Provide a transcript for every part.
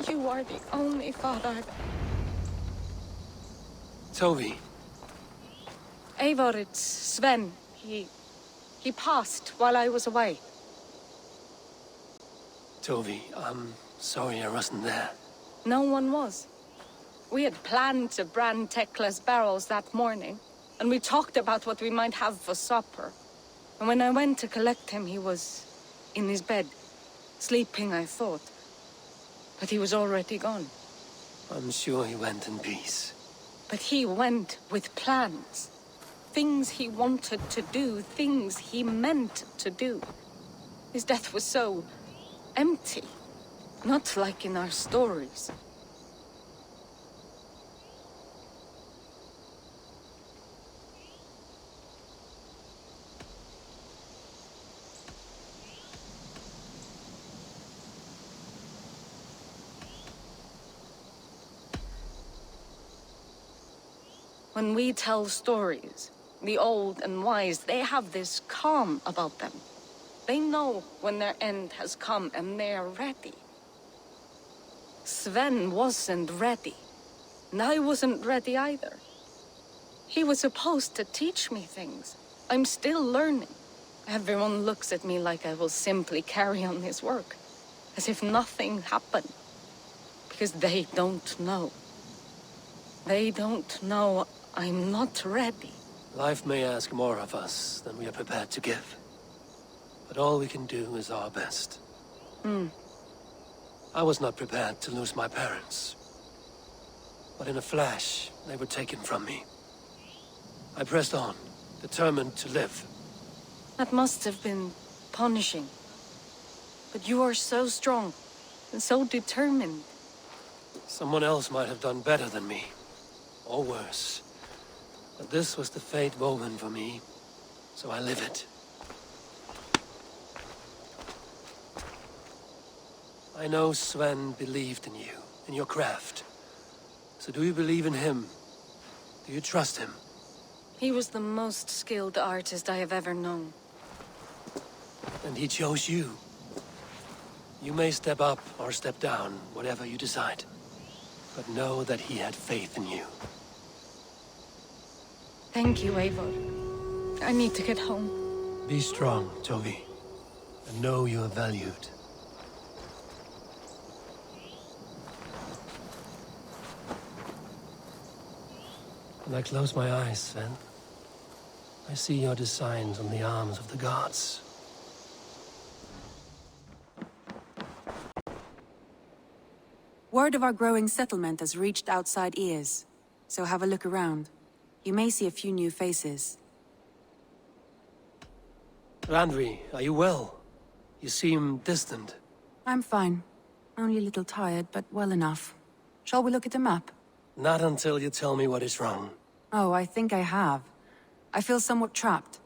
You are the only father. Toby. Eivor, it's Sven. He passed while I was away. Toby, I'm sorry I wasn't there. No one was. We had planned to brand Tekla's barrels that morning, and we talked about what we might have for supper. And when I went to collect him, he was in his bed, sleeping, I thought. But he was already gone. I'm sure he went in peace. But he went with plans. Things he wanted to do, things he meant to do. His death was so empty, not like in our stories. When we tell stories, the old and wise, they have this calm about them. They know when their end has come and they're ready. Sven wasn't ready, and I wasn't ready either. He was supposed to teach me things. I'm still learning. Everyone looks at me like I will simply carry on his work, as if nothing happened. Because they don't know. They don't know I'm not ready. Life may ask more of us than we are prepared to give. But all we can do is our best. I was not prepared to lose my parents. But in a flash, they were taken from me. I pressed on, determined to live. That must have been punishing. But you are so strong, and so determined. Someone else might have done better than me. Or worse. But this was the fate woven for me, so I live it. I know Sven believed in you, in your craft. So do you believe in him? Do you trust him? He was the most skilled artist I have ever known. And he chose you. You may step up or step down, whatever you decide. But know that he had faith in you. Thank you, Eivor. I need to get home. Be strong, Toby. And know you are valued. When I close my eyes, Sven, I see your designs on the arms of the gods. Word of our growing settlement has reached outside ears, so have a look around. You may see a few new faces. Randvi, are you well? You seem distant. I'm fine. Only a little tired, but well enough. Shall we look at the map? Not until you tell me what is wrong. Oh, I think I have. I feel somewhat trapped.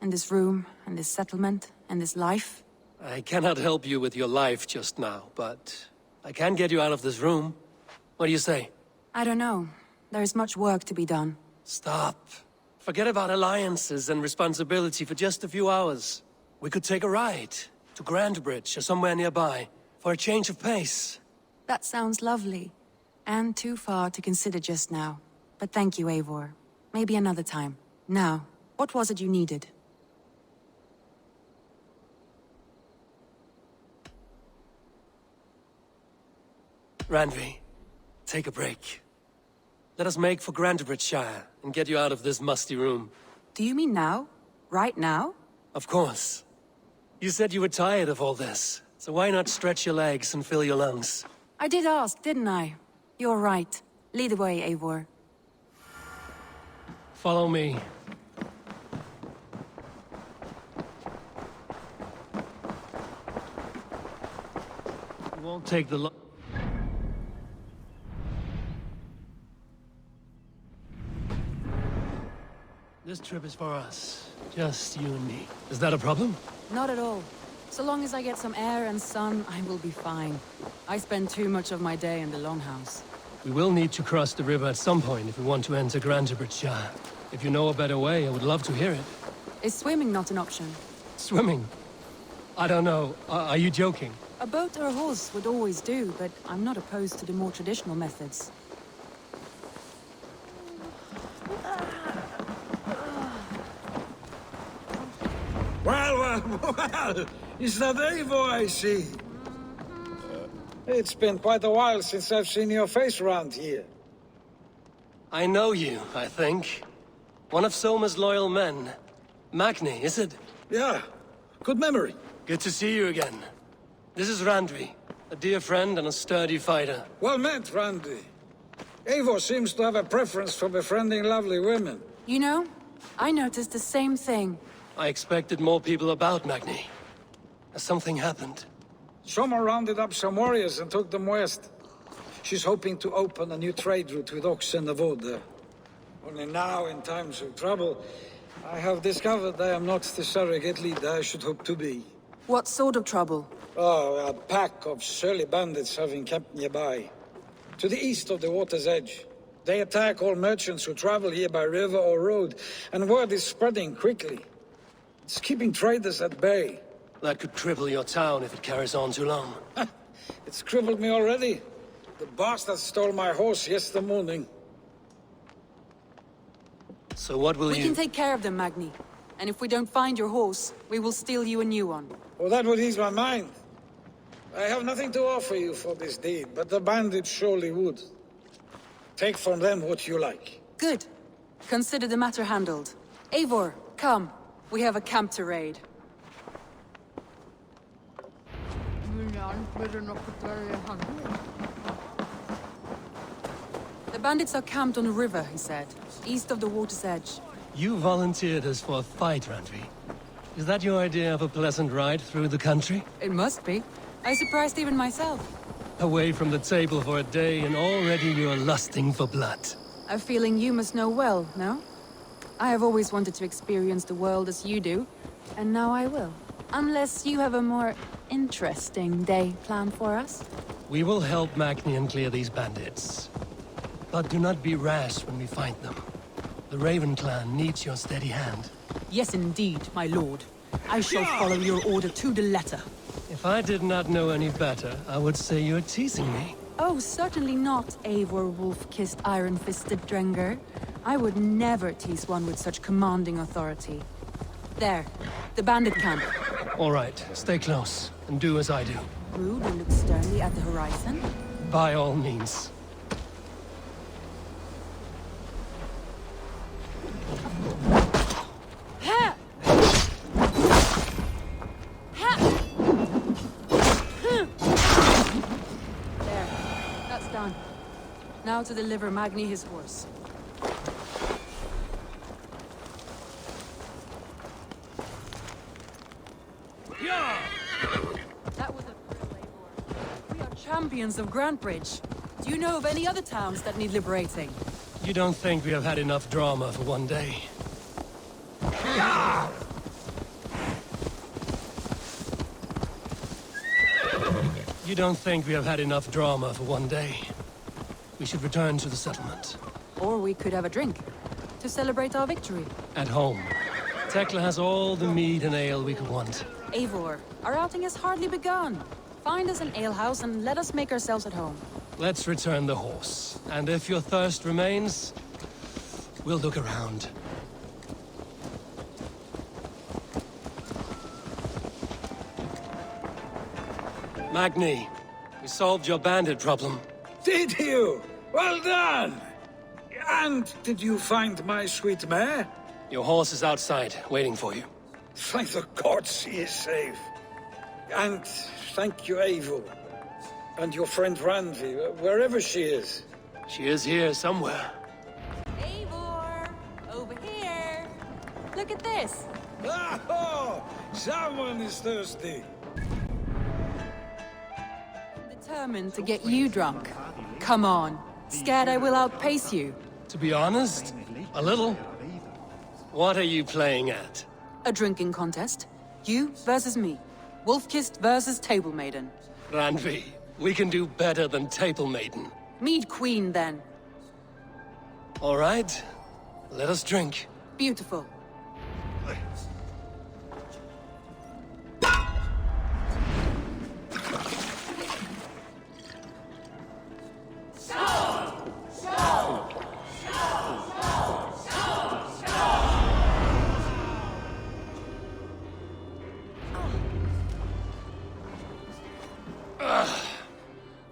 In this room, and this settlement, and this life. I cannot help you with your life just now, but I can get you out of this room. What do you say? I don't know. There is much work to be done. Stop. Forget about alliances and responsibility for just a few hours. We could take a ride to Grandbridge or somewhere nearby for a change of pace. That sounds lovely. And too far to consider just now. But thank you, Eivor. Maybe another time. Now, what was it you needed? Randvi, take a break. Let us make for Grandbridgeshire and get you out of this musty room. Do you mean now? Right now? Of course. You said you were tired of all this, so why not stretch your legs and fill your lungs? I did ask, didn't I? You're right. Lead the way, Eivor. Follow me. You won't take the This trip is for us. Just you and me. Is that a problem? Not at all. So long as I get some air and sun, I will be fine. I spend too much of my day in the longhouse. We will need to cross the river at some point if we want to enter Grandbridgeshire. If you know a better way, I would love to hear it. Is swimming not an option? Swimming? I don't know. Are you joking? A boat or a horse would always do, but I'm not opposed to the more traditional methods. Well, is that Eivor I see? It's been quite a while since I've seen your face around here. I know you, I think. One of Soma's loyal men. Magni, is it? Yeah, good memory. Good to see you again. This is Randvi, a dear friend and a sturdy fighter. Well met, Randy. Eivor seems to have a preference for befriending lovely women. You know, I noticed the same thing. I expected more people about Magni. Has something happened? Soma rounded up some warriors and took them west. She's hoping to open a new trade route with oxen of wood there. Only now, in times of trouble, I have discovered I am not the surrogate leader I should hope to be. What sort of trouble? Oh, a pack of surly bandits have encamped nearby. To the east of the water's edge. They attack all merchants who travel here by river or road, and word is spreading quickly. It's keeping traders at bay. That could cripple your town if it carries on too long. It's crippled me already. The bastard stole my horse yesterday morning. So what will We you... can take care of them, Magni. And if we don't find your horse, we will steal you a new one. Well, that would ease my mind. I have nothing to offer you for this deed, but the bandits surely would. Take from them what you like. Good. Consider the matter handled. Eivor, come. We have a camp to raid. The bandits are camped on a river, he said, east of the water's edge. You volunteered us for a fight, Randvi. Is that your idea of a pleasant ride through the country? It must be. I surprised even myself. Away from the table for a day and already you're lusting for blood. A feeling you must know well, no? I have always wanted to experience the world as you do, and now I will. Unless you have a more interesting day planned for us. We will help Magnian clear these bandits. But do not be rash when we find them. The Raven clan needs your steady hand. Yes, indeed, my lord. I shall follow your order to the letter. If I did not know any better, I would say you're teasing me. Oh, certainly not, Eivor wolf-kissed iron-fisted Drenger. I would never tease one with such commanding authority. There, the bandit camp. All right, stay close, and do as I do. Rude and look sternly at the horizon. By all means. There, that's done. Now to deliver Magni his horse. That was a thrill, Eivor. We are champions of Grantbridge. Do you know of any other towns that need liberating? You don't think we have had enough drama for one day? You don't think we have had enough drama for one day? We should return to the settlement. Or we could have a drink to celebrate our victory. At home. Tekla has all the mead and ale we could want. Eivor, our outing has hardly begun. Find us an alehouse and let us make ourselves at home. Let's return the horse. And if your thirst remains, we'll look around. Magni, we solved your bandit problem. Did you? Well done! And did you find my sweet mare? Your horse is outside, waiting for you. Thank the gods he is safe. And thank you, Eivor. And your friend Randvi, wherever she is. She is here somewhere. Eivor! Over here! Look at this! Oh, someone is thirsty. Determined to get you drunk. Come on. Scared I will outpace you. To be honest, a little. What are you playing at? A drinking contest. You versus me. Wolf-kissed versus Table Maiden. Randvi, we can do better than Table Maiden. Mead Queen, then. All right, let us drink. Beautiful.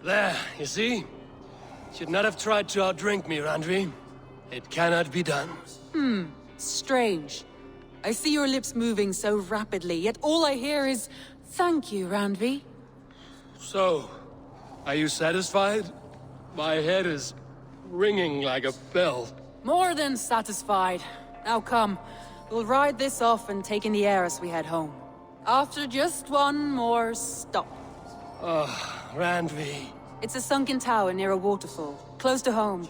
There, you see? Should not have tried to outdrink me, Randvi. It cannot be done. Strange. I see your lips moving so rapidly, yet all I hear is, "Thank you, Randvi." So, are you satisfied? My head is ringing like a bell. More than satisfied. Now come, we'll ride this off and take in the air as we head home. After just one more stop. Randvi. It's a sunken tower near a waterfall, close to home.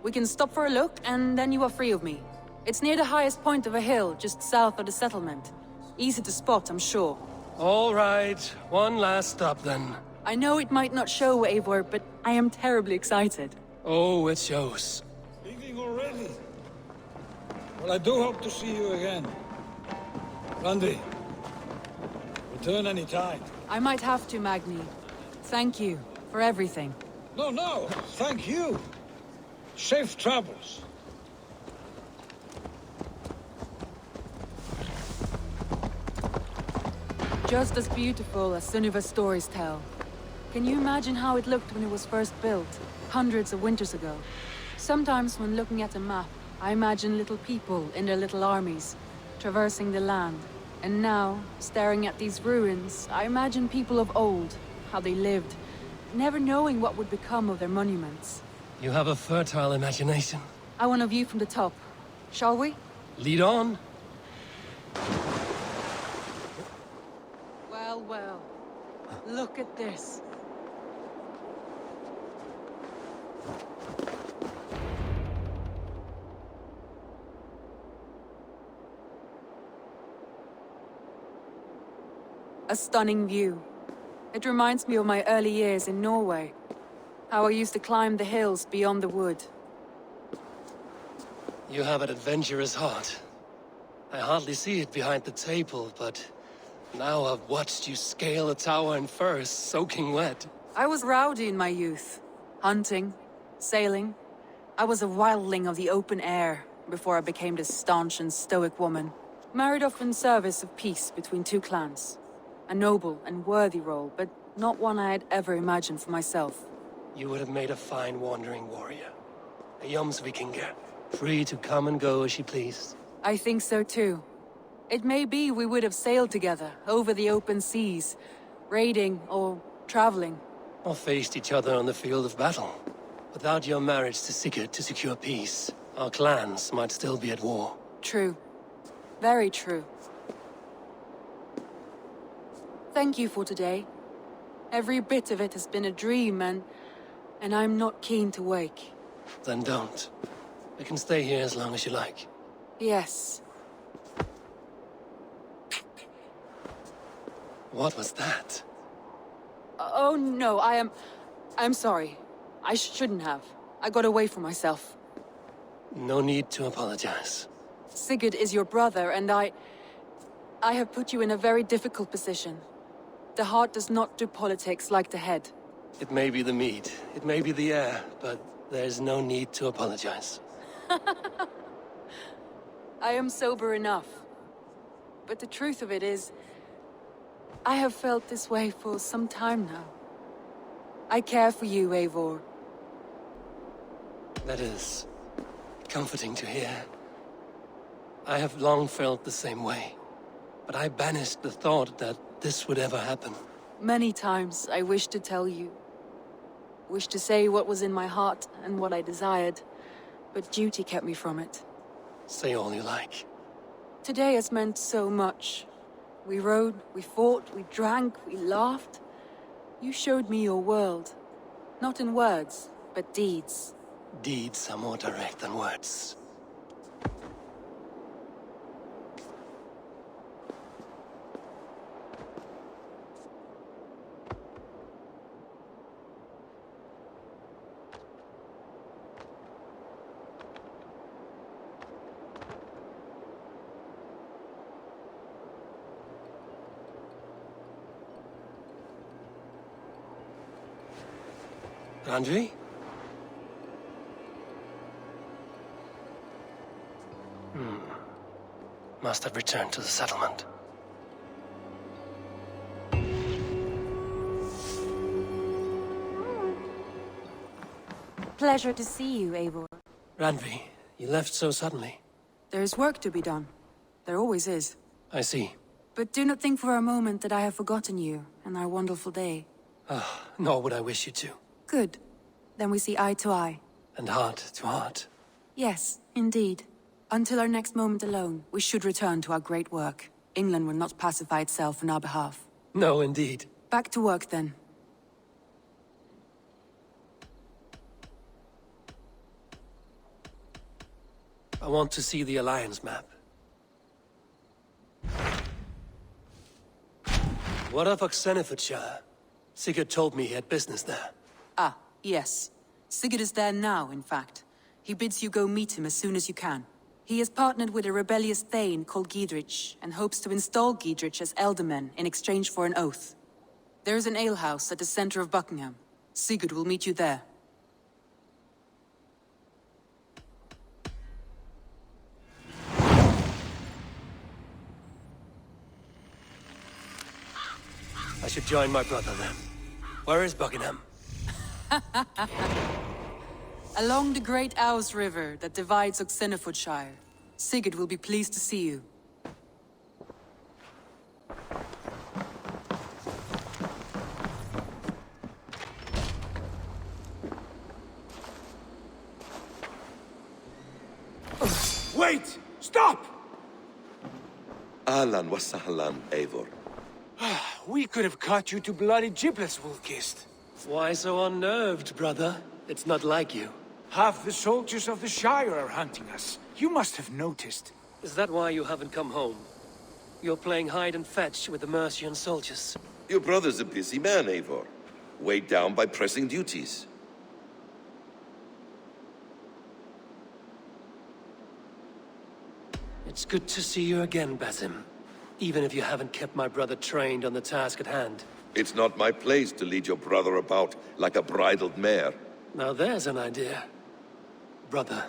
We can stop for a look, and then you are free of me. It's near the highest point of a hill, just south of the settlement. Easy to spot, I'm sure. All right, one last stop then. I know it might not show, Eivor, but I am terribly excited. Oh, it shows. Leaving already? Well, I do hope to see you again. Randy, return any time. I might have to, Magni. Thank you for everything. No, thank you. Safe travels. Just as beautiful as Sunniva's stories tell. Can you imagine how it looked when it was first built, hundreds of winters ago? Sometimes when looking at a map, I imagine little people in their little armies, traversing the land. And now, staring at these ruins, I imagine people of old, how they lived, never knowing what would become of their monuments. You have a fertile imagination. I want a view from the top. Shall we? Lead on. Well. Look at this. A stunning view. It reminds me of my early years in Norway. How I used to climb the hills beyond the wood. You have an adventurous heart. I hardly see it behind the table, but now I've watched you scale a tower in furs, soaking wet. I was rowdy in my youth. Hunting, sailing. I was a wildling of the open air before I became this staunch and stoic woman. Married off in service of peace between two clans. A noble and worthy role, but not one I had ever imagined for myself. You would have made a fine wandering warrior. A Jomsvikinger, free to come and go as she pleased. I think so too. It may be we would have sailed together over the open seas, raiding or traveling. Or faced each other on the field of battle. Without your marriage to Sigurd to secure peace, our clans might still be at war. True. Very true. Thank you for today. Every bit of it has been a dream, and I'm not keen to wake. Then don't. We can stay here as long as you like. Yes. What was that? Oh no, I'm sorry. I shouldn't have. I got away from myself. No need to apologize. Sigurd is your brother, and I have put you in a very difficult position. The heart does not do politics like the head. It may be the meat, it may be the air, but there's no need to apologize. I am sober enough. But the truth of it is, I have felt this way for some time now. I care for you, Eivor. That is comforting to hear. I have long felt the same way, but I banished the thought that this would ever happen. Many times I wished to tell you. Wished to say what was in my heart and what I desired, but duty kept me from it. Say all you like. Today has meant so much. We rode, we fought, we drank, we laughed. You showed me your world. Not in words, but deeds. Deeds are more direct than words. Andrei? Must have returned to the settlement. pleasure to see you, Eivor. Randvi, you left so suddenly. There's work to be done. There always is. I see. But do not think for a moment that I have forgotten you and our wonderful day. Nor would I wish you to. Good. Then we see eye to eye. And heart to heart. Yes, indeed. Until our next moment alone, we should return to our great work. England will not pacify itself on our behalf. No, indeed. Back to work, then. I want to see the Alliance map. What of Oxenfordshire? Sigurd told me he had business there. Ah, yes. Sigurd is there now, in fact. He bids you go meet him as soon as you can. He has partnered with a rebellious thane called Giedrich, and hopes to install Giedrich as Elderman in exchange for an oath. There is an alehouse at the center of Buckingham. Sigurd will meet you there. I should join my brother then. Where is Buckingham? Along the great Ouse River that divides Oxenfordshire. Sigurd will be pleased to see you. Wait! Stop! Ahlan wa sahlan, Eivor. We could have cut you to bloody giblets, Wolf-Kissed. Why so unnerved, brother? It's not like you. Half the soldiers of the Shire are hunting us. You must have noticed. Is that why you haven't come home? You're playing hide and fetch with the Mercian soldiers. Your brother's a busy man, Eivor. Weighed down by pressing duties. It's good to see you again, Basim. Even if you haven't kept my brother trained on the task at hand. It's not my place to lead your brother about like a bridled mare. Now there's an idea. Brother,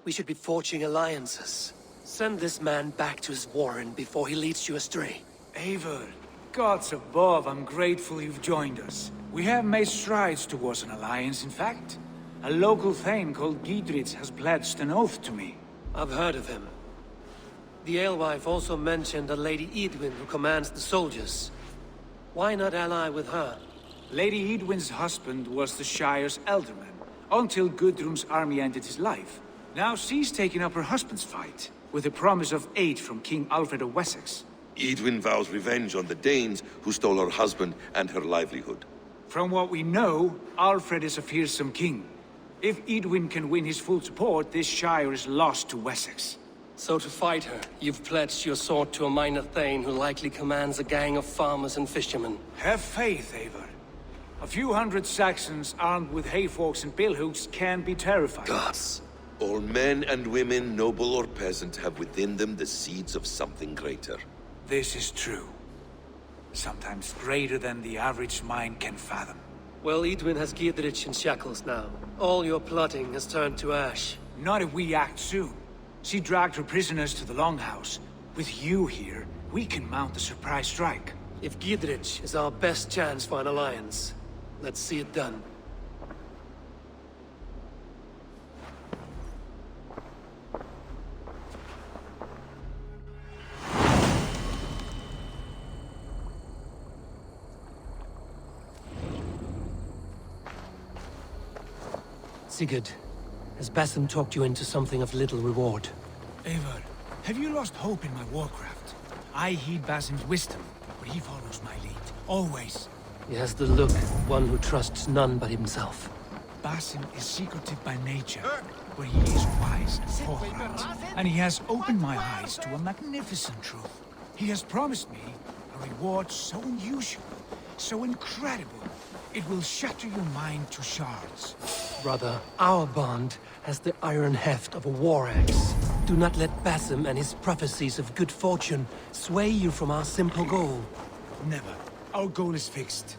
we should be forging alliances. Send this man back to his warren before he leads you astray. Eivor, gods above, I'm grateful you've joined us. We have made strides towards an alliance, in fact. A local thane called Giedrich has pledged an oath to me. I've heard of him. The alewife also mentioned a Lady Edwin who commands the soldiers. Why not ally with her? Lady Edwin's husband was the Shire's elderman, until Gudrun's army ended his life. Now she's taking up her husband's fight, with the promise of aid from King Alfred of Wessex. Edwin vows revenge on the Danes who stole her husband and her livelihood. From what we know, Alfred is a fearsome king. If Edwin can win his full support, this Shire is lost to Wessex. So to fight her, you've pledged your sword to a minor thane who likely commands a gang of farmers and fishermen. Have faith, Eivor. A few hundred Saxons armed with hayforks and billhooks can be terrifying. Gods. All men and women, noble or peasant, have within them the seeds of something greater. This is true. Sometimes greater than the average mind can fathom. Well, Edwin has Giedrich in shackles now. All your plotting has turned to ash. Not if we act soon. She dragged her prisoners to the Longhouse. With you here, we can mount a surprise strike. If Giedrich is our best chance for an alliance, let's see it done. Sigurd, has Basim talked you into something of little reward? Eivor, have you lost hope in my warcraft? I heed Basim's wisdom, but he follows my lead. Always. He has the look of one who trusts none but himself. Basim is secretive by nature, but he is wise and forthright. And he has opened my eyes to a magnificent truth. He has promised me a reward so unusual, so incredible, it will shatter your mind to shards. Brother, our bond has the iron heft of a war axe. Do not let Basim and his prophecies of good fortune sway you from our simple goal. Never. Our goal is fixed.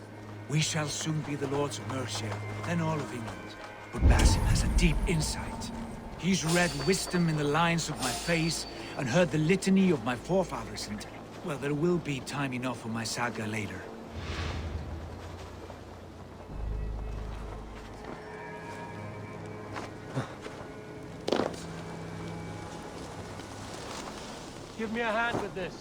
We shall soon be the Lords of Mercia, then all of England. But Basim has a deep insight. He's read wisdom in the lines of my face, and heard the litany of my forefathers, and... well, there will be time enough for my saga later. give me a hand with this.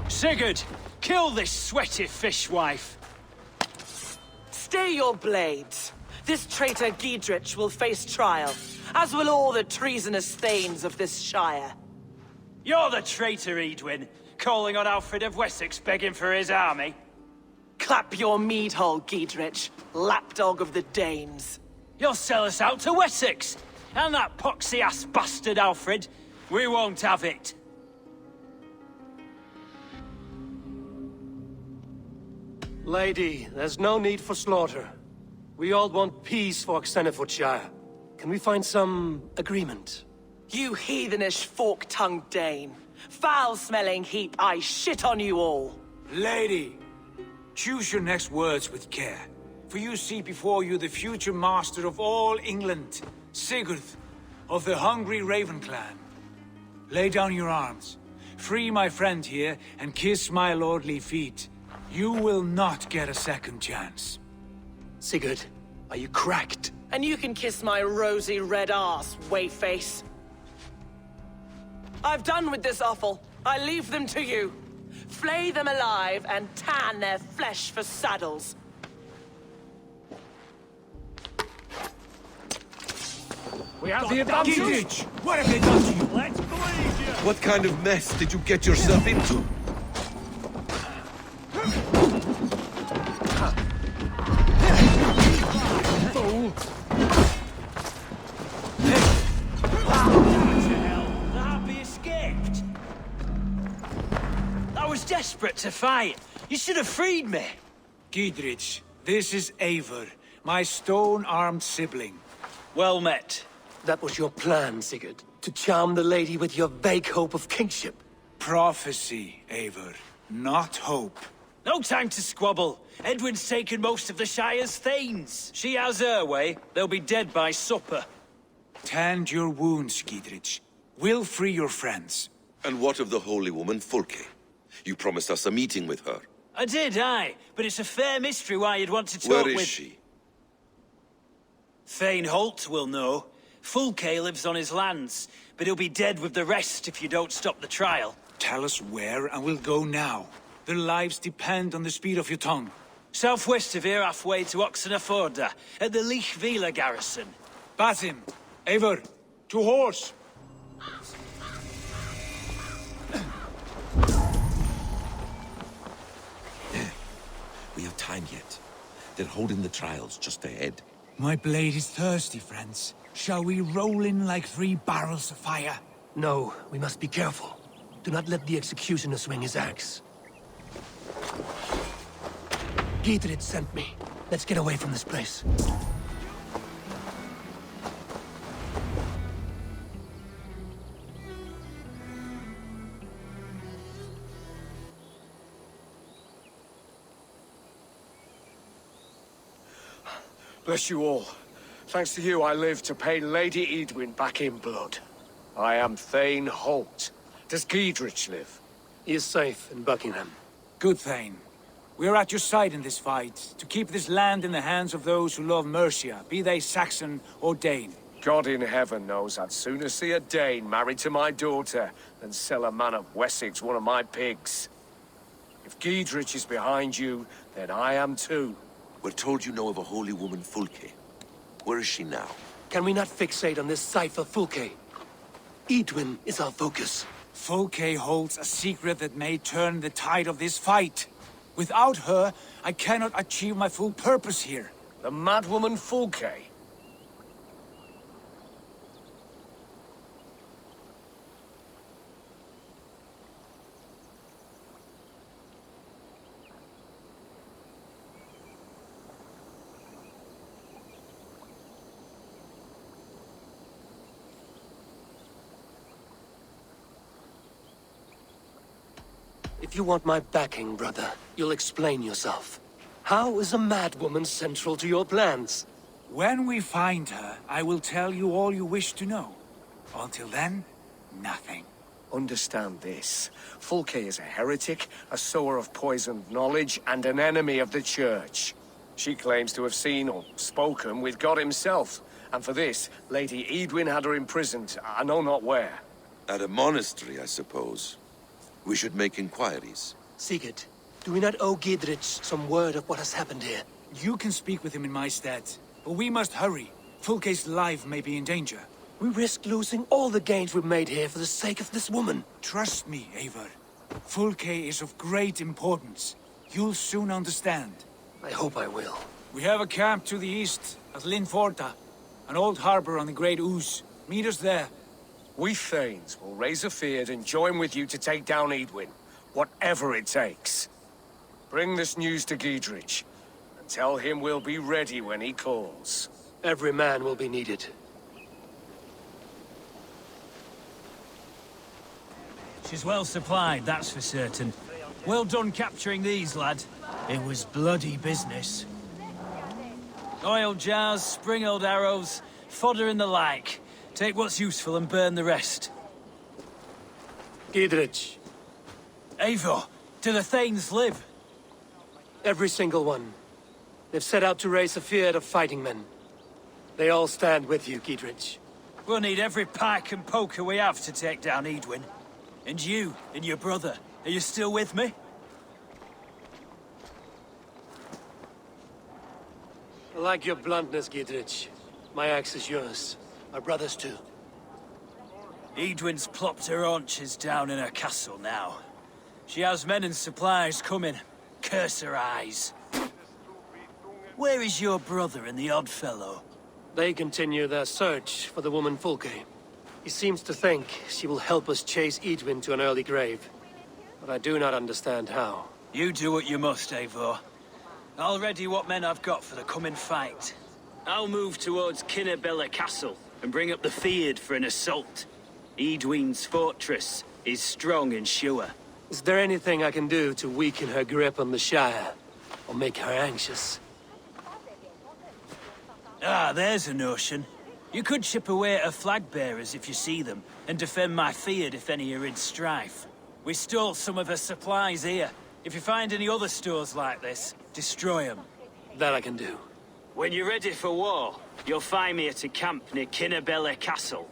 Sigurd, kill this sweaty fishwife. Stay your blades. This traitor Giedrich will face trial, as will all the treasonous thanes of this shire. You're the traitor, Edwin, calling on Alfred of Wessex begging for his army. Clap your mead hole, Giedrich, lapdog of the Danes. You'll sell us out to Wessex, and that poxy-ass bastard Alfred. We won't have it. Lady, there's no need for slaughter. We all want peace for Xenofordshire. Can we find some agreement? You heathenish fork-tongued Dane. Foul-smelling heap, I shit on you all. Lady, choose your next words with care. For you see before you the future master of all England, Sigurd, of the hungry Raven clan. Lay down your arms. Free my friend here, and kiss my lordly feet. You will not get a second chance. Sigurd, are you cracked? And you can kiss my rosy red ass, wayface. I've done with this offal. I leave them to you. Flay them alive and tan their flesh for saddles. We have the advantage! Giedrich, what have they done to you? Let's bleed you! What kind of mess did you get yourself into? Desperate to fight. You should have freed me. Giedrich, this is Eivor, my stone-armed sibling. Well met. That was your plan, Sigurd. To charm the lady with your vague hope of kingship. Prophecy, Eivor, not hope. No time to squabble. Edwin's taken most of the Shire's thanes. She has her way. They'll be dead by supper. Tend your wounds, Giedrich. We'll free your friends. And what of the holy woman Fulke? You promised us a meeting with her. I did, aye. But it's a fair mystery why you'd want to talk with... Where is she? Thane Holt will know. Fulke lives on his lands, but he'll be dead with the rest if you don't stop the trial. Tell us where, and we'll go now. Their lives depend on the speed of your tongue. Southwest of here, halfway to Oxenford, at the Leich garrison. Basim, Eivor, to horse! We have time yet. They're holding the trials just ahead. My blade is thirsty, friends. Shall we roll in like 3 barrels of fire? No, we must be careful. Do not let the executioner swing his axe. Giedrich sent me. Let's get away from this place. Bless you all. Thanks to you, I live to pay Lady Edwin back in blood. I am Thane Holt. Does Giedrich live? He is safe in Buckingham. Good, Thane. We are at your side in this fight, to keep this land in the hands of those who love Mercia, be they Saxon or Dane. God in heaven knows I'd sooner see a Dane married to my daughter than sell a man of Wessex one of my pigs. If Giedrich is behind you, then I am too. We're told you know of a holy woman Fulke. Where is she now? Can we not fixate on this cipher, Fulke? Edwin is our focus. Fulke holds a secret that may turn the tide of this fight. Without her, I cannot achieve my full purpose here. The madwoman Fulke? If you want my backing, brother, you'll explain yourself. How is a madwoman central to your plans? When we find her, I will tell you all you wish to know. Until then, nothing. Understand this. Fulke is a heretic, a sower of poisoned knowledge, and an enemy of the Church. She claims to have seen or spoken with God himself. And for this, Lady Edwin had her imprisoned, I know not where. At a monastery, I suppose. We should make inquiries. Sigurd, do we not owe Giedrich some word of what has happened here? You can speak with him in my stead, but we must hurry. Fulke's life may be in danger. We risk losing all the gains we've made here for the sake of this woman. Trust me, Eivor. Fulke is of great importance. You'll soon understand. I hope I will. We have a camp to the east at Linforta, an old harbor on the Great Ouse. Meet us there. We Thanes will raise a feard and join with you to take down Edwin, whatever it takes. Bring this news to Giedrich, and tell him we'll be ready when he calls. Every man will be needed. She's well supplied, that's for certain. Well done capturing these, lad. It was bloody business. Oil jars, spring-oiled arrows, fodder and the like. Take what's useful and burn the rest. Giedrich. Eivor, do the Thanes live? Every single one. They've set out to raise a fear of fighting men. They all stand with you, Giedrich. We'll need every pike and poker we have to take down Edwin. And you, and your brother, are you still with me? I like your bluntness, Giedrich. My axe is yours. Our brothers too. Edwin's plopped her haunches down in her castle now. She has men and supplies coming. Curse her eyes. Where is your brother and the odd fellow? They continue their search for the woman Fulke. He seems to think she will help us chase Edwin to an early grave. But I do not understand how. You do what you must, Eivor. I'll ready what men I've got for the coming fight. I'll move towards Kinnabella Castle and bring up the feared for an assault. Edwin's fortress is strong and sure. Is there anything I can do to weaken her grip on the Shire? Or make her anxious? Ah, there's a notion. You could chip away at her flag bearers if you see them, and defend my feared if any are in strife. We stole some of her supplies here. If you find any other stores like this, destroy them. That I can do. When you're ready for war, you'll find me at a camp near Kinnabella Castle.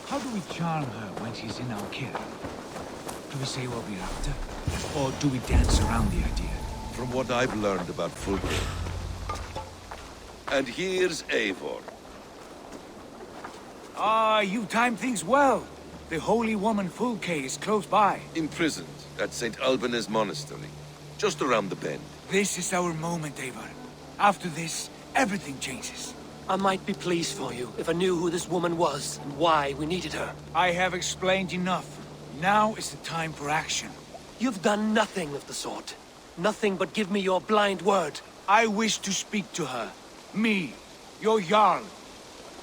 How do we charm her when she's in our care? Do we say what we're after? Or do we dance around the idea? From what I've learned about Fulke. And here's Eivor. Ah, you timed things well. The holy woman Fulke is close by. Imprisoned at St. Alban's Monastery. Just around the bend. This is our moment, Eivor. After this, everything changes. I might be pleased for you if I knew who this woman was and why we needed her. I have explained enough. Now is the time for action. You've done nothing of the sort. Nothing but give me your blind word. I wish to speak to her. Me, your Jarl.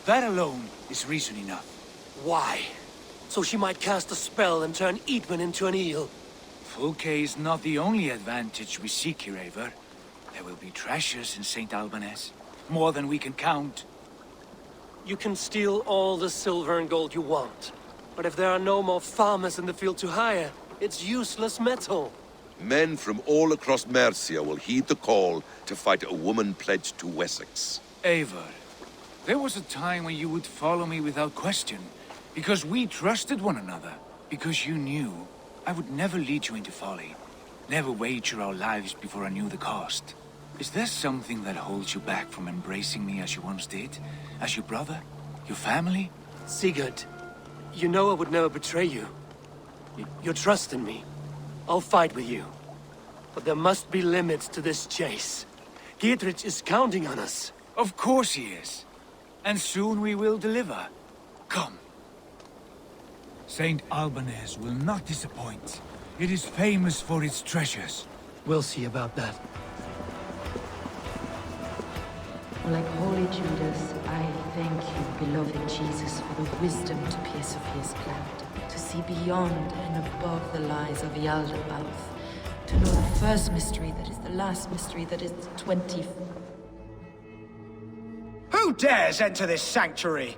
That alone is reason enough. Why? So she might cast a spell and turn Edwin into an eel. Fulke is not the only advantage we seek here, Eivor. There will be treasures in St. Alban's. More than we can count. You can steal all the silver and gold you want. But if there are no more farmers in the field to hire, it's useless metal. Men from all across Mercia will heed the call to fight a woman pledged to Wessex. Eivor, there was a time when you would follow me without question. Because we trusted one another. Because you knew I would never lead you into folly. Never wager our lives before I knew the cost. Is there something that holds you back from embracing me as you once did? As your brother? Your family? Sigurd, you know I would never betray you. Your trust in me. I'll fight with you. But there must be limits to this chase. Giedrich is counting on us. Of course he is. And soon we will deliver. Come. St. Alban's will not disappoint. It is famous for its treasures. We'll see about that. Like holy Judas, I thank you, beloved Jesus, for the wisdom to persevere planned, to see beyond and above the lies of Yaldabaoth, to know the first mystery that is the last mystery that is the 20th. Who dares enter this sanctuary?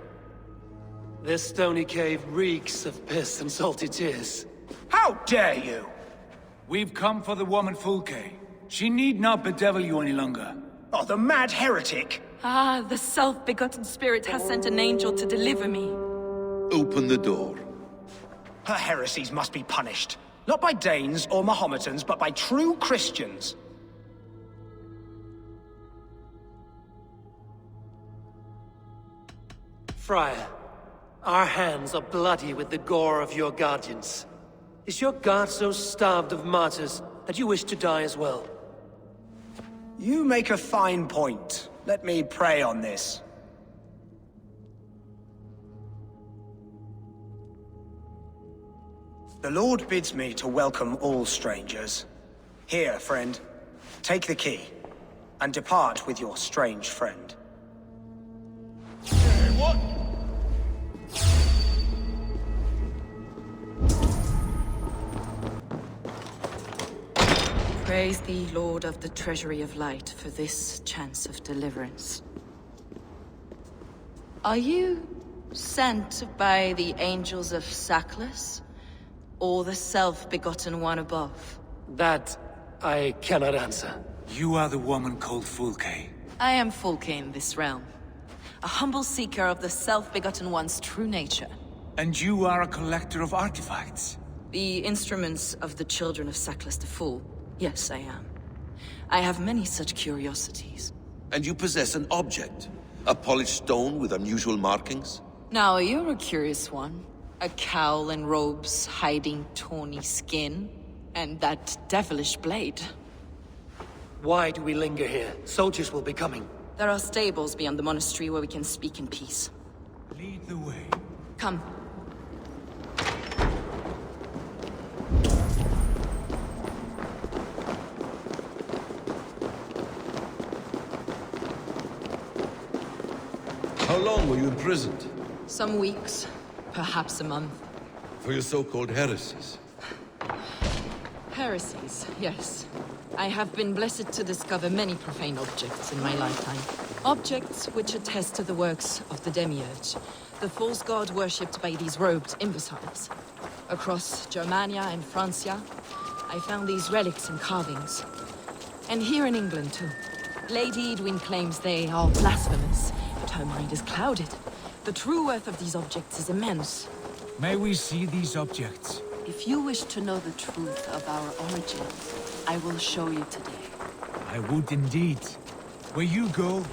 This stony cave reeks of piss and salty tears. How dare you? We've come for the woman Fulke. She need not bedevil you any longer. Oh, the mad heretic! Ah, the self-begotten spirit has sent an angel to deliver me. Open the door. Her heresies must be punished. Not by Danes or Mahometans, but by true Christians. Friar, our hands are bloody with the gore of your guardians. Is your god so starved of martyrs that you wish to die as well? You make a fine point. Let me pray on this. The Lord bids me to welcome all strangers. Here, friend, take the key, and depart with your strange friend. What? Praise thee, Lord of the Treasury of Light, for this chance of deliverance. Are you sent by the angels of Sackless, or the self-begotten one above? That I cannot answer. You are the woman called Fulke. I am Fulke in this realm, a humble seeker of the self-begotten one's true nature. And you are a collector of artifacts. The instruments of the children of Sackless the Fool. Yes, I am. I have many such curiosities. And you possess an object? A polished stone with unusual markings? Now, you're a curious one. A cowl and robes hiding tawny skin. And that devilish blade. Why do we linger here? Soldiers will be coming. There are stables beyond the monastery where we can speak in peace. Lead the way. Come. How long were you imprisoned? Some weeks, perhaps a month. For your so-called heresies? Heresies, yes. I have been blessed to discover many profane objects in my lifetime. Objects which attest to the works of the Demiurge, the false god worshipped by these robed imbeciles. Across Germania and Francia, I found these relics and carvings. And here in England, too. Lady Edwin claims they are blasphemous, but her mind is clouded. The true worth of these objects is immense. May we see these objects? If you wish to know the truth of our origins, I will show you today. I would indeed. Where you go,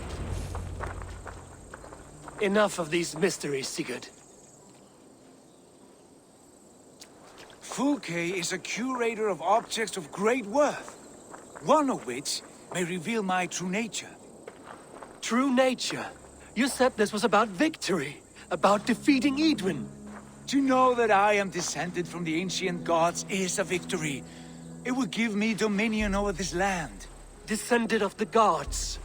Enough of these mysteries, Sigurd. Fulke is a curator of objects of great worth, one of which may reveal my true nature. True nature? You said this was about victory, about defeating Edwin. To know that I am descended from the ancient gods is a victory. It will give me dominion over this land. Descended of the gods.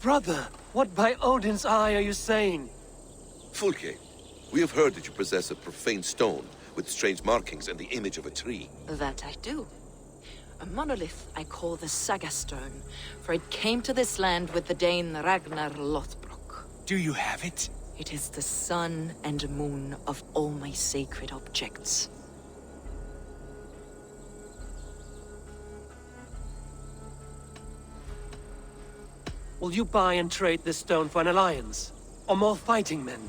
Brother, what by Odin's eye are you saying? Fulke, we have heard that you possess a profane stone with strange markings and the image of a tree. That I do. A monolith I call the Saga Stone, for it came to this land with the Dane Ragnar Lothbrok. Do you have it? It is the sun and moon of all my sacred objects. Will you buy and trade this stone for an alliance? Or more fighting men?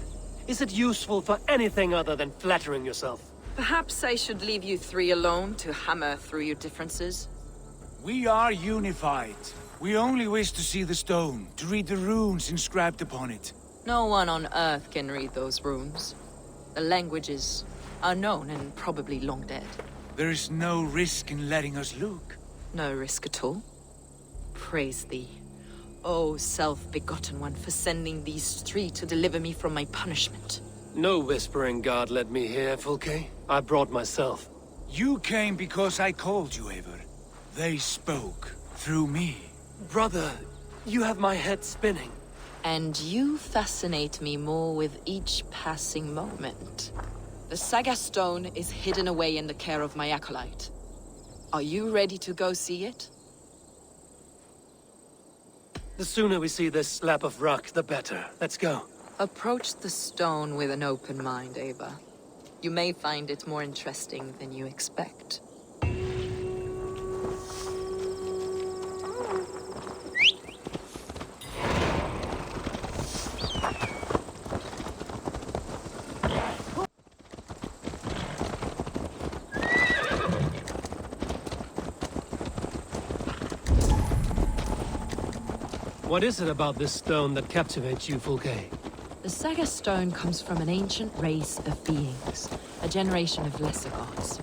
Is it useful for anything other than flattering yourself? Perhaps I should leave you three alone to hammer through your differences? We are unified. We only wish to see the stone, to read the runes inscribed upon it. No one on Earth can read those runes. The languages are known and probably long dead. There is no risk in letting us look. No risk at all. Praise thee, O self-begotten one, for sending these three to deliver me from my punishment. No whispering god led me here, Fulke. I brought myself. You came because I called you, Eivor. They spoke through me. Brother, you have my head spinning. And you fascinate me more with each passing moment. The Saga Stone is hidden away in the care of my acolyte. Are you ready to go see it? The sooner we see this slab of rock, the better. Let's go. Approach the stone with an open mind, Ava. You may find it more interesting than you expect. What is it about this stone that captivates you, Fulke? The Saga Stone comes from an ancient race of beings, a generation of lesser gods,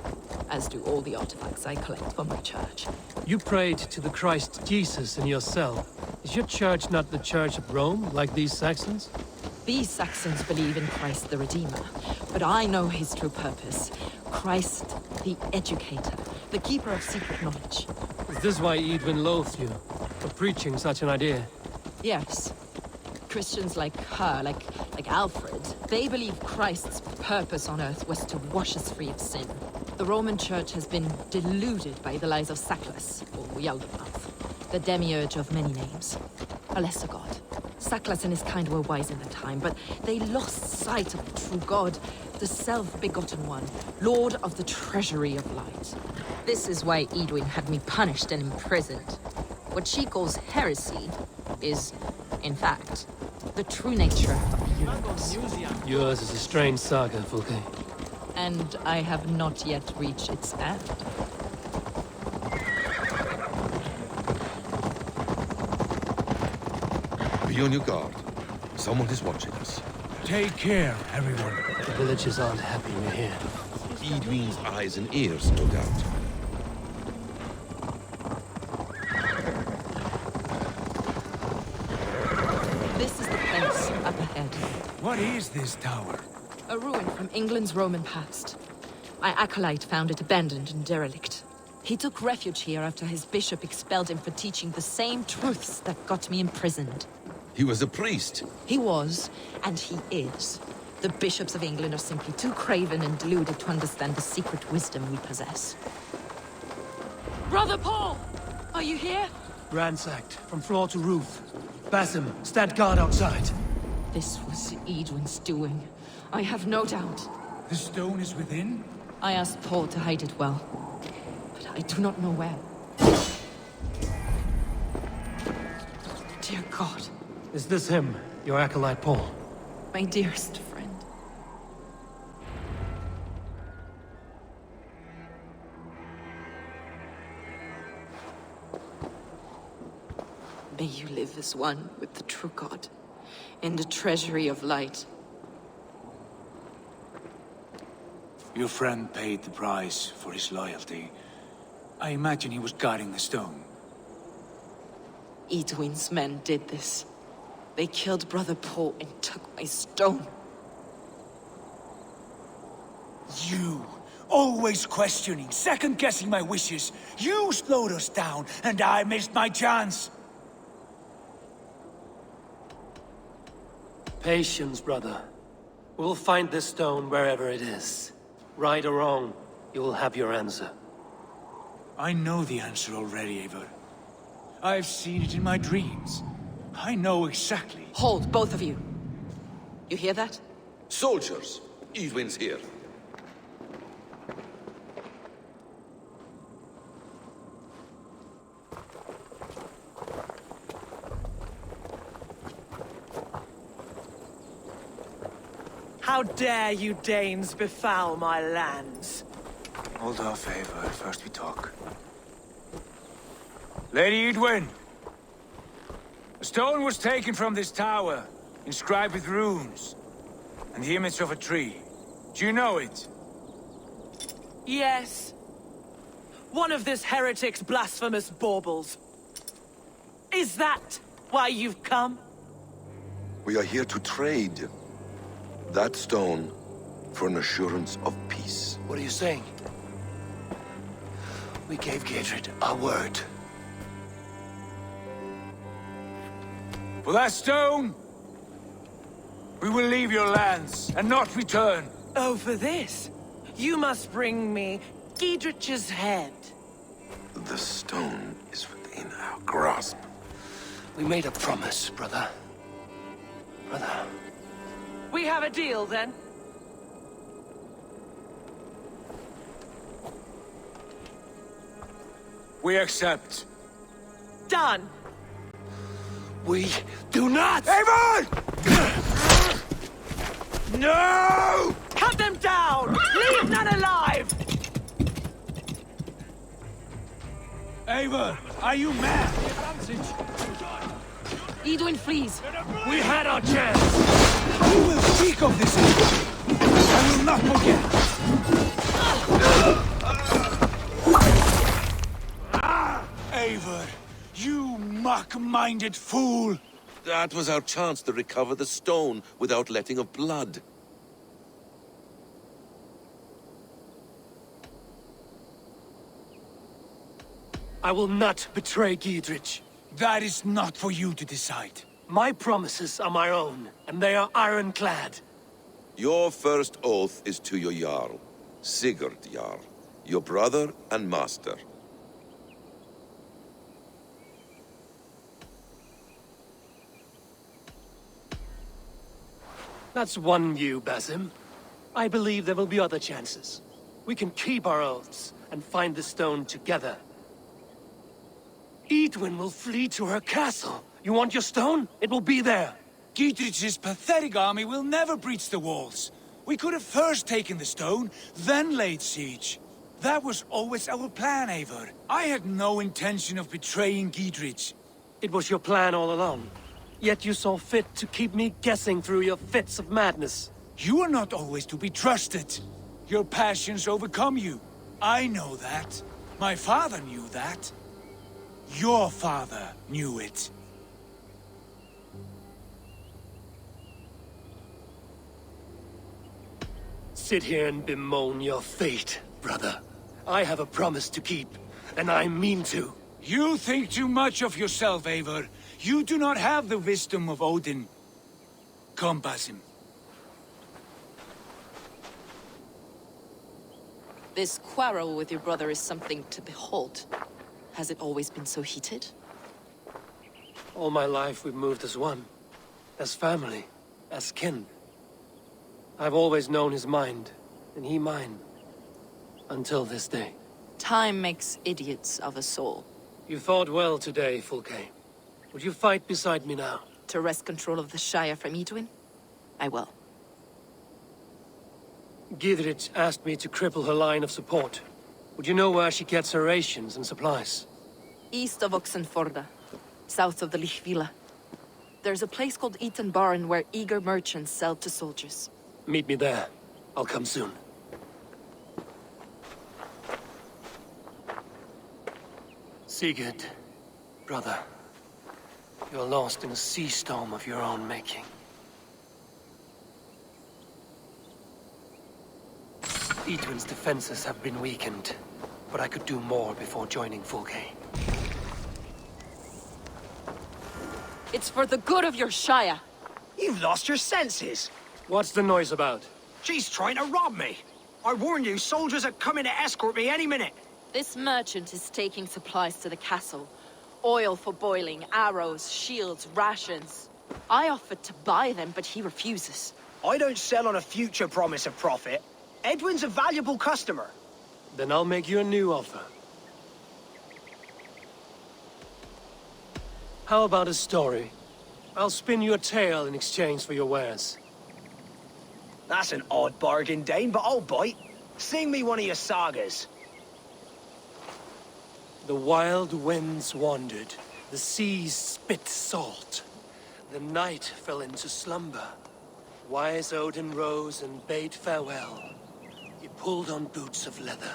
as do all the artifacts I collect for my church. You prayed to the Christ Jesus in your cell. Is your church not the Church of Rome, like these Saxons? These Saxons believe in Christ the Redeemer, but I know his true purpose. Christ the Educator, the keeper of secret knowledge. Is this why Edwin loathed you, for preaching such an idea? Yes. Christians like her, like Alfred, they believe Christ's purpose on earth was to wash us free of sin. The Roman Church has been deluded by the lies of Saklas, or Yaldabaoth, the demiurge of many names. A lesser god. Saklas and his kind were wise in their time, but they lost sight of the true god, the self-begotten one, lord of the treasury of light. This is why Edwin had me punished and imprisoned. What she calls heresy is, in fact, the true nature of the universe. Yours is a strange saga, Fulke. And I have not yet reached its end. Be on your guard. Someone is watching us. Take care, everyone. The villagers aren't happy we're here. Edwin's eyes and ears, no doubt. This is the place up ahead. What is this tower? A ruin from England's Roman past. My acolyte found it abandoned and derelict. He took refuge here after his bishop expelled him for teaching the same truths that got me imprisoned. He was a priest. He was, and he is. The bishops of England are simply too craven and deluded to understand the secret wisdom we possess. Brother Paul! Are you here? Ransacked, from floor to roof. Basim, stand guard outside. This was Edwin's doing. I have no doubt. The stone is within? I asked Paul to hide it well, but I do not know where. Dear God. Is this him, your acolyte Paul? My dearest friend. May you live as one with the true God, in the treasury of light. Your friend paid the price for his loyalty. I imagine he was guarding the stone. Edwin's men did this. They killed Brother Paul and took my stone. You! Always questioning, second-guessing my wishes. You slowed us down, and I missed my chance. Patience, brother. We'll find this stone wherever it is. Right or wrong, you will have your answer. I know the answer already, Eivor. I've seen it in my dreams. I know exactly. Hold, both of you. You hear that? Soldiers! Edwin's here. How dare you Danes befoul my lands? Hold off, Eivor. First we talk. Lady Edwin! A stone was taken from this tower, inscribed with runes, and the image of a tree. Do you know it? Yes. One of this heretic's blasphemous baubles. Is that why you've come? We are here to trade that stone for an assurance of peace. What are you saying? We gave Gatred our word. For that stone, we will leave your lands and not return. Oh, for this, you must bring me Giedrich's head. The stone is within our grasp. We made a promise, brother. Brother. We have a deal, then? We accept. Done. We do not! Eivor! No! Cut them down! Leave none alive! Eivor, are you mad? Edwin flees. We had our chance! Who will speak of this? I will not forget. Eivor, you mock-minded fool! That was our chance to recover the stone without letting of blood. I will not betray Giedrich. That is not for you to decide. My promises are my own, and they are ironclad. Your first oath is to your Jarl, Sigurd Jarl, your brother and master. That's one view, Basim. I believe there will be other chances. We can keep our oaths and find the stone together. Edwin will flee to her castle. You want your stone? It will be there. Giedrich's pathetic army will never breach the walls. We could have first taken the stone, then laid siege. That was always our plan, Eivor. I had no intention of betraying Giedrich. It was your plan all along. Yet you saw fit to keep me guessing through your fits of madness. You are not always to be trusted. Your passions overcome you. I know that. My father knew that. Your father knew it. Sit here and bemoan your fate, brother. I have a promise to keep, and I mean to. You think too much of yourself, Eivor. You do not have the wisdom of Odin. Come, Basim. This quarrel with your brother is something to behold. Has it always been so heated? All my life we've moved as one. As family. As kin. I've always known his mind, and he mine. Until this day. Time makes idiots of us all. You fought well today, Fulke. Would you fight beside me now? To wrest control of the Shire from Edwin? I will. Giedrich asked me to cripple her line of support. Would you know where she gets her rations and supplies? East of Oxenforda, south of the Lichvila. There's a place called Eaton Barn where eager merchants sell to soldiers. Meet me there. I'll come soon. Sigurd, brother. You're lost in a sea storm of your own making. Edwin's defenses have been weakened, but I could do more before joining Fulke. It's for the good of your Shire. You've lost your senses. What's the noise about? She's trying to rob me. I warned you, soldiers are coming to escort me any minute. This merchant is taking supplies to the castle. Oil for boiling, arrows, shields, rations. I offered to buy them, but he refuses. I don't sell on a future promise of profit. Edwin's a valuable customer. Then I'll make you a new offer. How about a story? I'll spin you a tale in exchange for your wares. That's an odd bargain, Dane, but I'll bite. Sing me one of your sagas. The wild winds wandered, the seas spit salt. The night fell into slumber. Wise Odin rose and bade farewell. He pulled on boots of leather.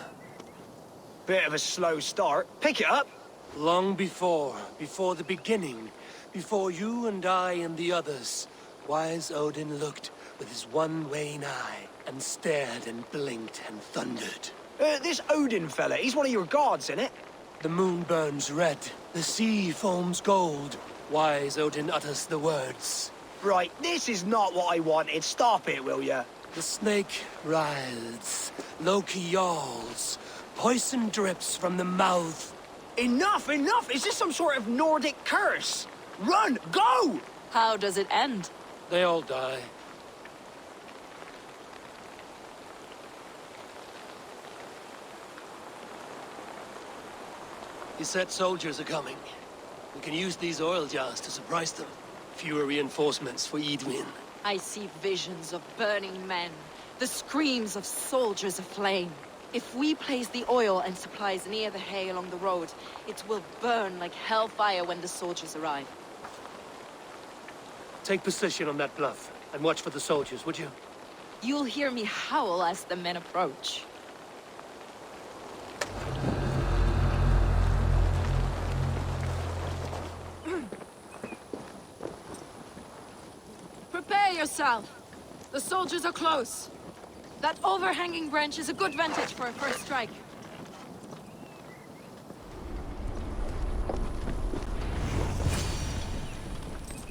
Bit of a slow start. Pick it up. Long before the beginning, before you and I and the others, wise Odin looked with his one wan eye and stared and blinked and thundered. This Odin fella, he's one of your gods, innit? The moon burns red, the sea foams gold. Wise Odin utters the words. Right, this is not what I wanted. Stop it, will ya? The snake writhes, Loki yawls, poison drips from the mouth. Enough, enough! Is this some sort of Nordic curse? Run! Go! How does it end? They all die. He said soldiers are coming. We can use these oil jars to surprise them. Fewer reinforcements for Edwin. I see visions of burning men, the screams of soldiers aflame. If we place the oil and supplies near the hay along the road, it will burn like hellfire when the soldiers arrive. Take position on that bluff, and watch for the soldiers, would you? You'll hear me howl as the men approach. Prepare yourself! The soldiers are close. That overhanging branch is a good vantage for a first strike.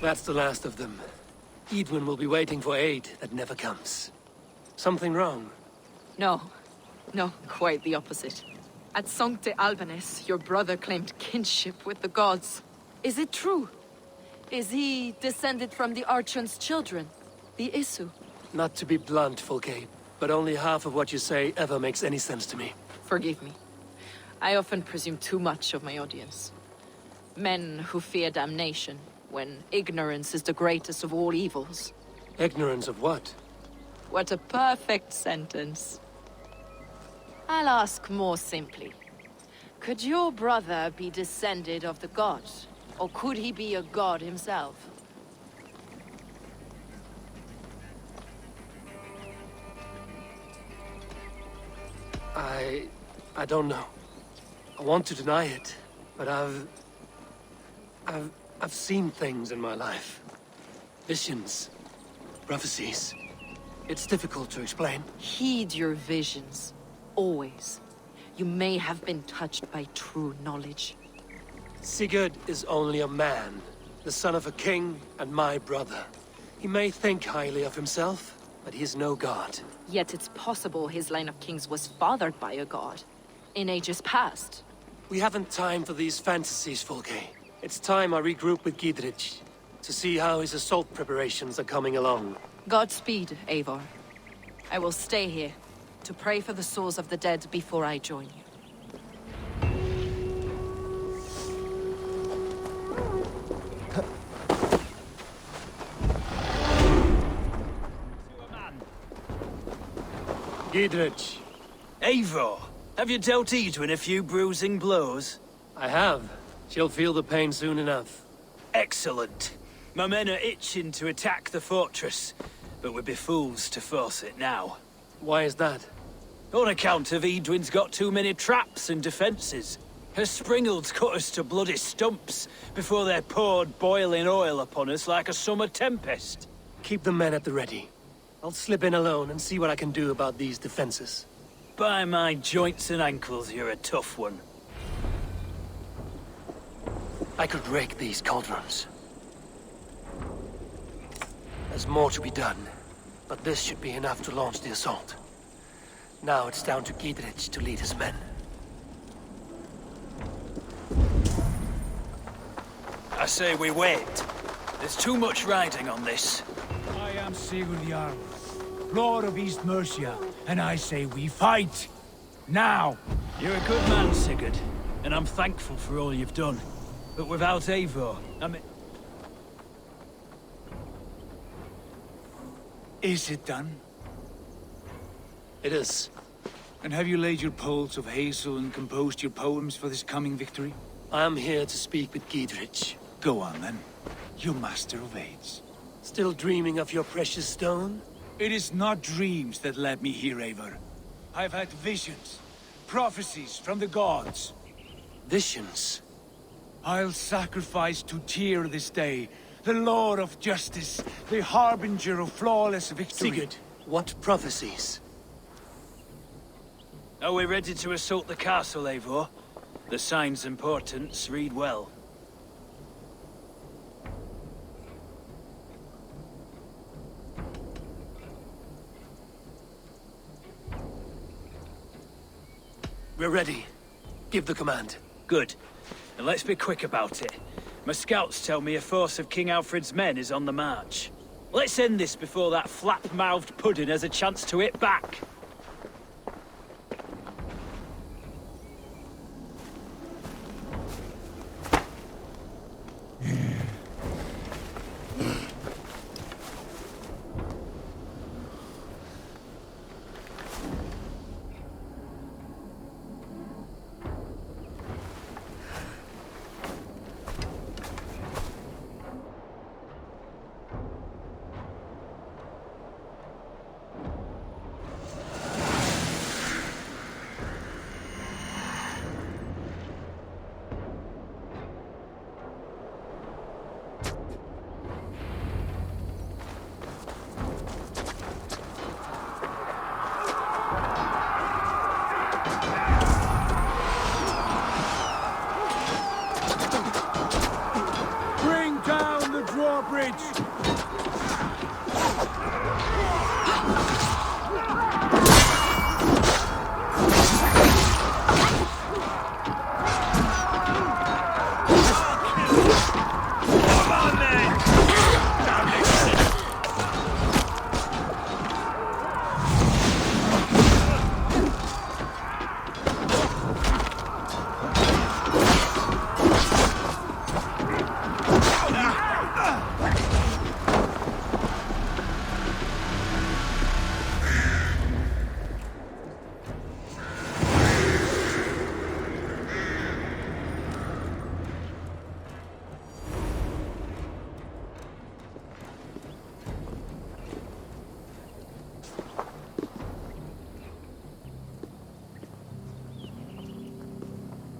That's the last of them. Edwin will be waiting for aid that never comes. Something wrong? No. No, quite the opposite. At Sancte Albanus, your brother claimed kinship with the gods. Is it true? Is he descended from the Archon's children, the Isu? Not to be blunt, Fulke, but only half of what you say ever makes any sense to me. Forgive me. I often presume too much of my audience. Men who fear damnation, when ignorance is the greatest of all evils. Ignorance of what? What a perfect sentence. I'll ask more simply. Could your brother be descended of the gods? Or could he be a god himself? I don't know. I want to deny it, but I've seen things in my life. Visions, prophecies. It's difficult to explain. Heed your visions. Always. You may have been touched by true knowledge. Sigurd is only a man, the son of a king and my brother. He may think highly of himself, but he is no god. Yet it's possible his line of kings was fathered by a god. In ages past. We haven't time for these fantasies, Fulke. It's time I regroup with Giedrich, to see how his assault preparations are coming along. Godspeed, Eivor. I will stay here, to pray for the souls of the dead before I join you. Giedrich. Eivor, have you dealt Edwin a few bruising blows? I have. She'll feel the pain soon enough. Excellent. My men are itching to attack the fortress, but we'd be fools to force it now. Why is that? On account of Edwin's got too many traps and defenses. Her springalds cut us to bloody stumps before they poured boiling oil upon us like a summer tempest. Keep the men at the ready. I'll slip in alone and see what I can do about these defenses. By my joints and ankles, you're a tough one. I could rake these cauldrons. There's more to be done, but this should be enough to launch the assault. Now it's down to Giedrich to lead his men. I say we wait. There's too much riding on this. I am Sigurd Jarl, Lord of East Mercia, and I say we fight! Now! You're a good man, Sigurd, and I'm thankful for all you've done. But without Eivor, Is it done? It is. And have you laid your poles of hazel and composed your poems for this coming victory? I am here to speak with Giedrich. Go on, then. You master of aids. Still dreaming of your precious stone? It is not dreams that led me here, Eivor. I've had visions, prophecies from the gods. Visions? I'll sacrifice to Tyr this day, the Lord of Justice, the harbinger of flawless victory. Sigurd, what prophecies? Are we ready to assault the castle, Eivor? The signs and portents read well. We're ready. Give the command. Good. And let's be quick about it. My scouts tell me a force of King Alfred's men is on the march. Let's end this before that flap-mouthed pudding has a chance to hit back.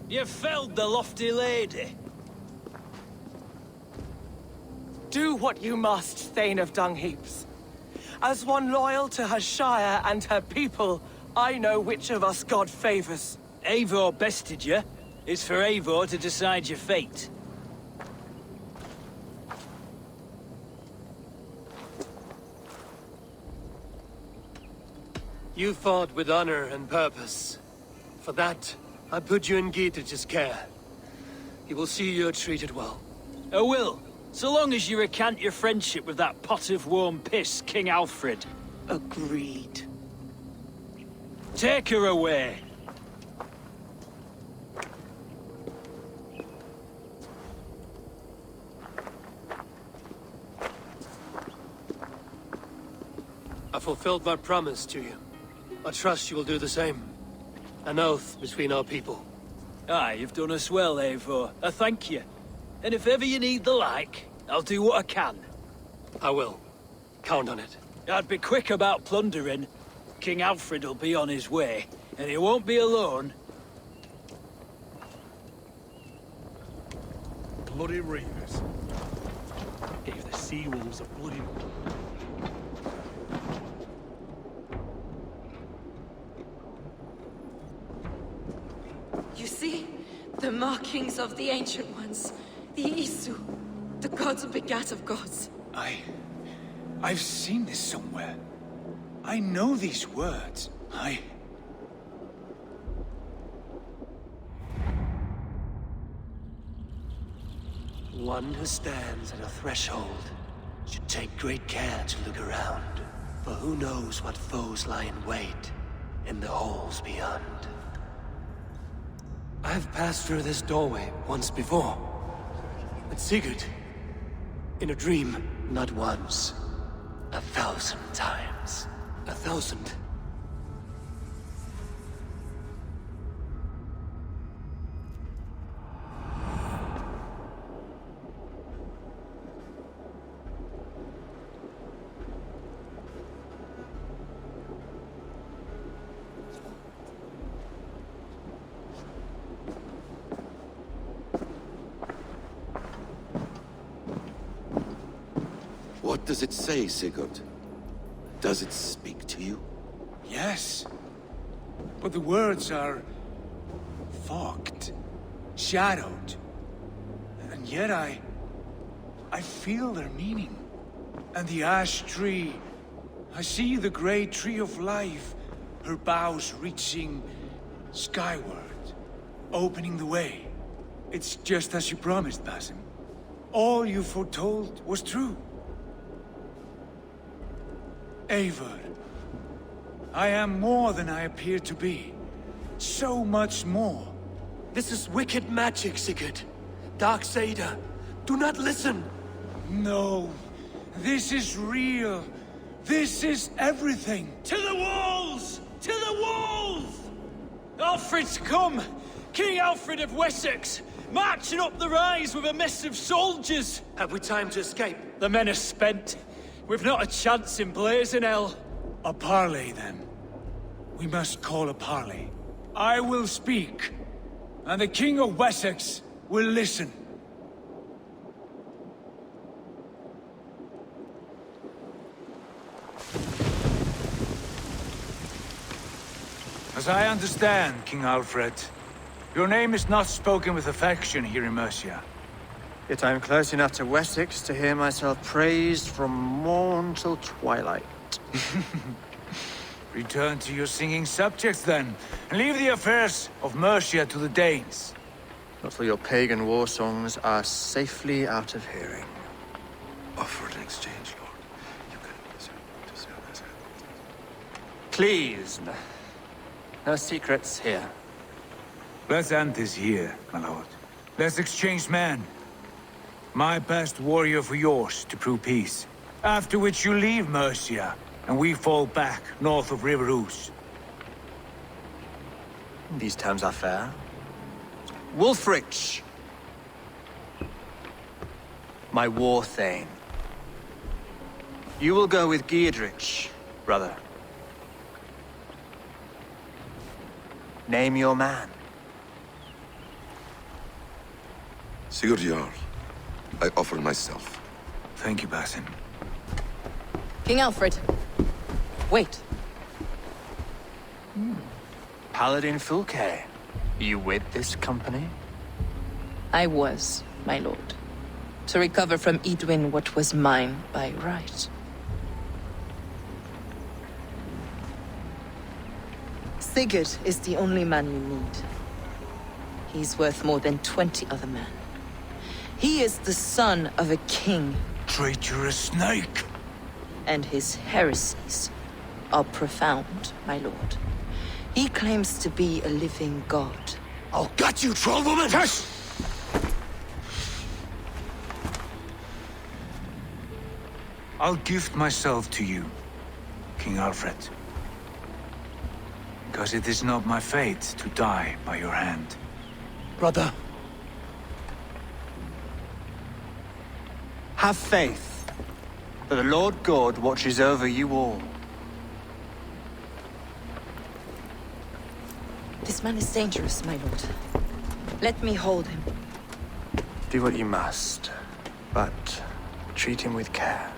You felled the lofty lady. Do what you must, Thane of Dungheaps. As one loyal to her shire and her people, I know which of us God favors. Eivor bested you. It's for Eivor to decide your fate. You fought with honor and purpose. For that, I put you in Gietrich's care. He will see you're treated well. I will, so long as you recant your friendship with that pot of warm piss, King Alfred. Agreed. Take her away. I fulfilled my promise to you. I trust you will do the same. An oath between our people. Aye, you've done us well, Eivor. I thank you. And if ever you need the like, I'll do what I can. I will. Count on it. I'd be quick about plundering. King Alfred will be on his way, and he won't be alone. Bloody reavers. Gave the sea wolves a bloody... You see? The markings of the Ancient Ones. The Isu. The gods begat of gods. I've seen this somewhere. I know these words. One who stands at a threshold should take great care to look around. For who knows what foes lie in wait in the halls beyond. I've passed through this doorway once before. With Sigurd. In a dream. Not once. 1,000 times. 1,000. What does it say, Sigurd? Does it speak to you? Yes. But the words are... fogged. Shadowed. And yet I feel their meaning. And the ash tree... I see the great tree of life, her boughs reaching Skyward, opening the way. It's just as you promised, Basim. All you foretold was true. Eivor, I am more than I appear to be. So much more. This is wicked magic, Sigurd. Darksader, do not listen. No, this is real. This is everything. To the walls! To the walls! Alfred's come! King Alfred of Wessex! Marching up the rise with a mess of soldiers! Have we time to escape? The men are spent. We've not a chance in blazing hell. A parley, then. We must call a parley. I will speak, and the King of Wessex will listen. As I understand, King Alfred, your name is not spoken with affection here in Mercia. Yet I am close enough to Wessex to hear myself praised from morn till twilight. Return to your singing subjects, then, and leave the affairs of Mercia to the Danes. Not till your pagan war songs are safely out of hearing. Offer an exchange, Lord. You can... Please, no secrets here. Let's end this here, my lord. Let's exchange men. My best warrior for yours to prove peace. After which you leave Mercia, and we fall back north of River Ouse. These terms are fair. Wulfrich! My war thane. You will go with Giedrich, brother. Name your man. Sigurd Jarl, I offer myself. Thank you, Basim. King Alfred. Wait. Paladin Fulke. You with this company? I was, my lord. To recover from Edwin what was mine by right. Sigurd is the only man you need. He's worth more than 20 other men. He is the son of a king. Traitorous snake! And his heresies are profound, my lord. He claims to be a living god. I'll gut you, troll woman! Hush! I'll gift myself to you, King Alfred. Because it is not my fate to die by your hand. Brother. Have faith that the Lord God watches over you all. This man is dangerous, my lord. Let me hold him. Do what you must, but treat him with care.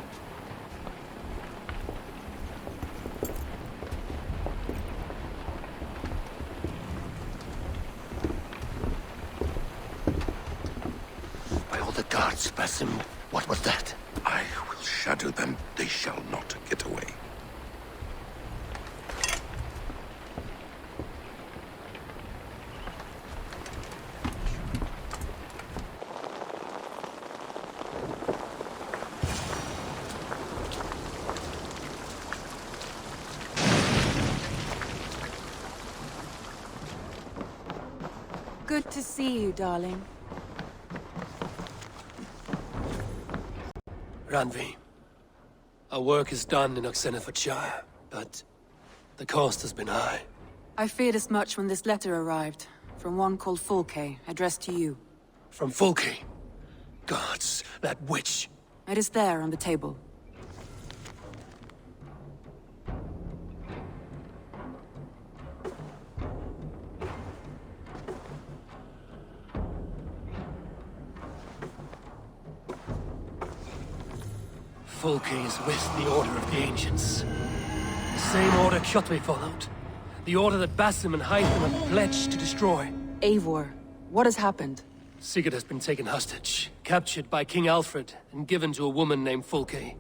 By all the gods, Basim, what was that? I will shadow them. They shall not get away. Good to see you, darling. Ranvi, our work is done in Oxenfordshire, but the cost has been high. I feared as much when this letter arrived, from one called Fulke, addressed to you. From Fulke? Gods, that witch! It is there on the table. Fulke is with the Order of the Ancients. The same order Kjotve followed. The order that Basim and Hytham have pledged to destroy. Eivor, what has happened? Sigurd has been taken hostage, captured by King Alfred, and given to a woman named Fulke.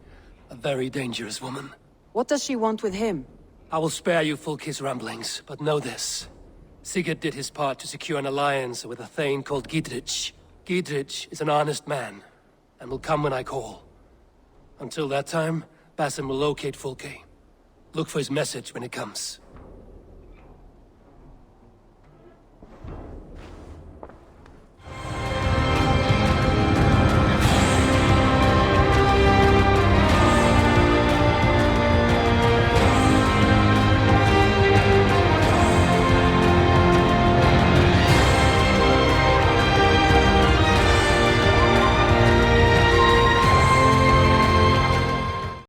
A very dangerous woman. What does she want with him? I will spare you Fulke's ramblings, but know this. Sigurd did his part to secure an alliance with a thane called Gidrich. Gidrich is an honest man, and will come when I call. Until that time, Basim will locate Fulke. Look for his message when it comes.